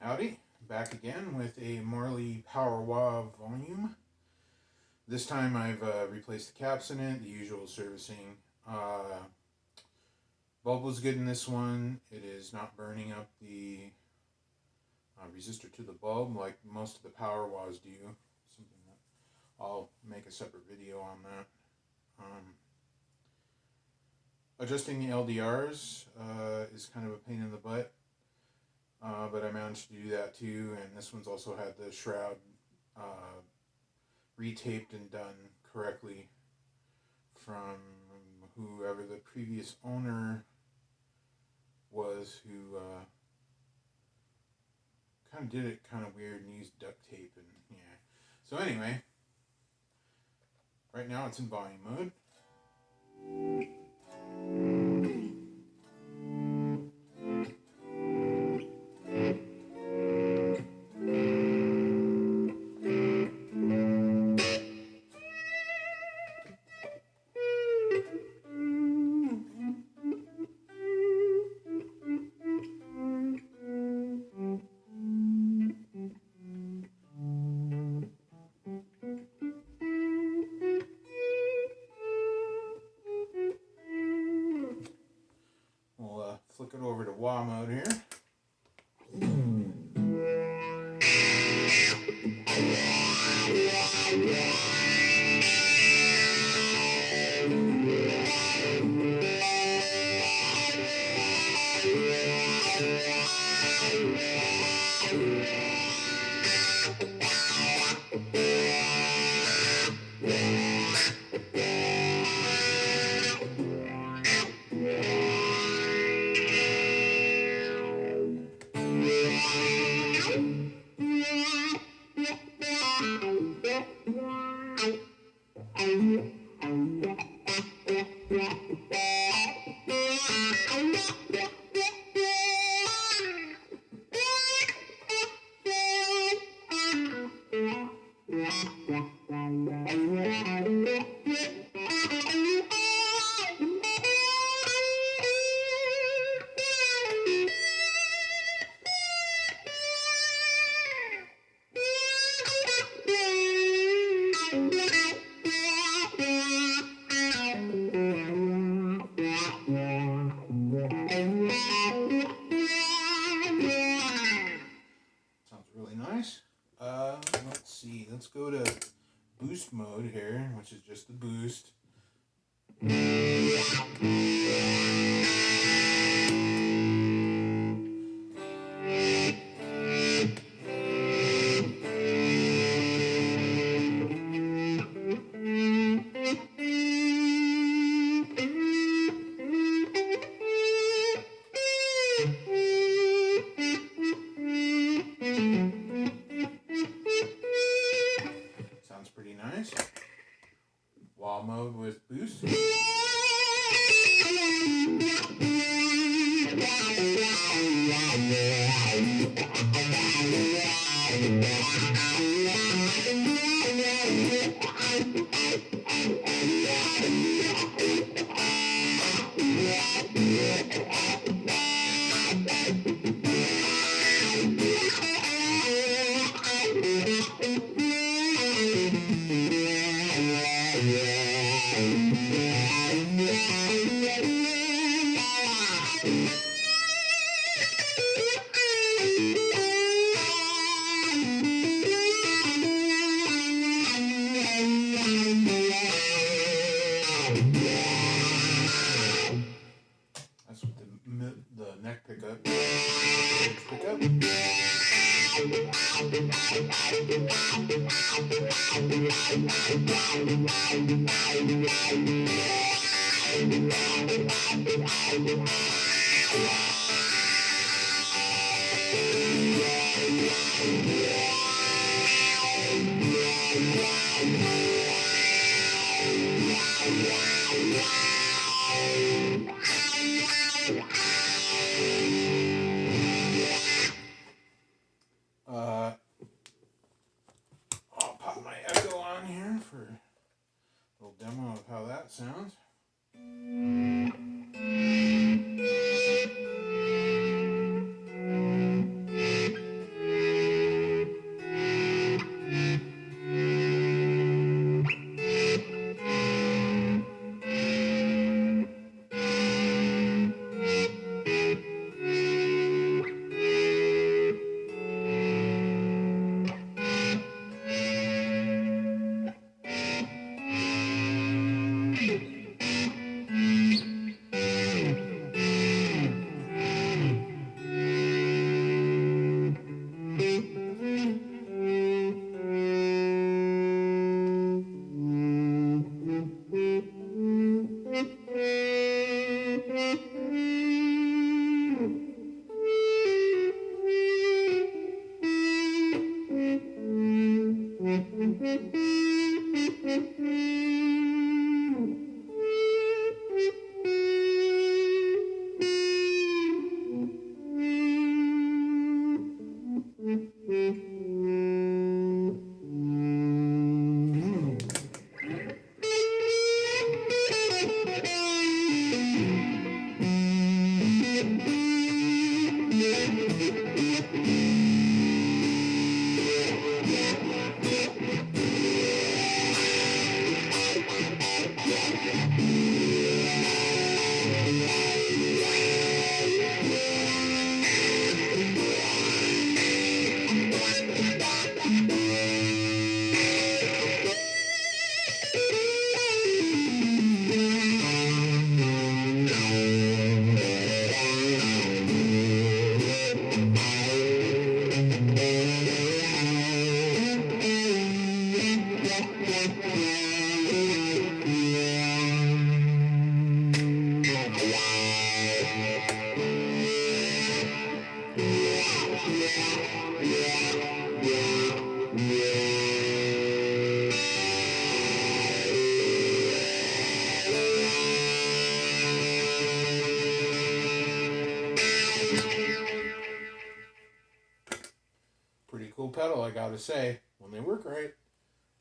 Howdy, back again with a Morley Power Wah volume. This time I've replaced the caps in it, the usual servicing. Bulb was good in this one. It is not burning up the resistor to the bulb like most of the Power Wahs do. Something that I'll make a separate video on that. Adjusting the LDRs is kind of a pain in the butt. But I managed to do that too, and this one's also had the shroud retaped and done correctly from whoever the previous owner was, who kind of did it kind of weird and used duct tape, and yeah. So anyway, right now it's in volume mode. We'll flick it over to wah mode here. Sounds really nice. Let's see. Let's go to boost mode here, which is just the boost. Sounds pretty nice. Wah mode with boost. That's with the neck pickup. Pickup. I'll pop my echo on here for a little demo of how that sounds. Pretty cool pedal, I gotta say, when they work right.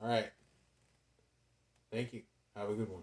All right. Thank you. Have a good one.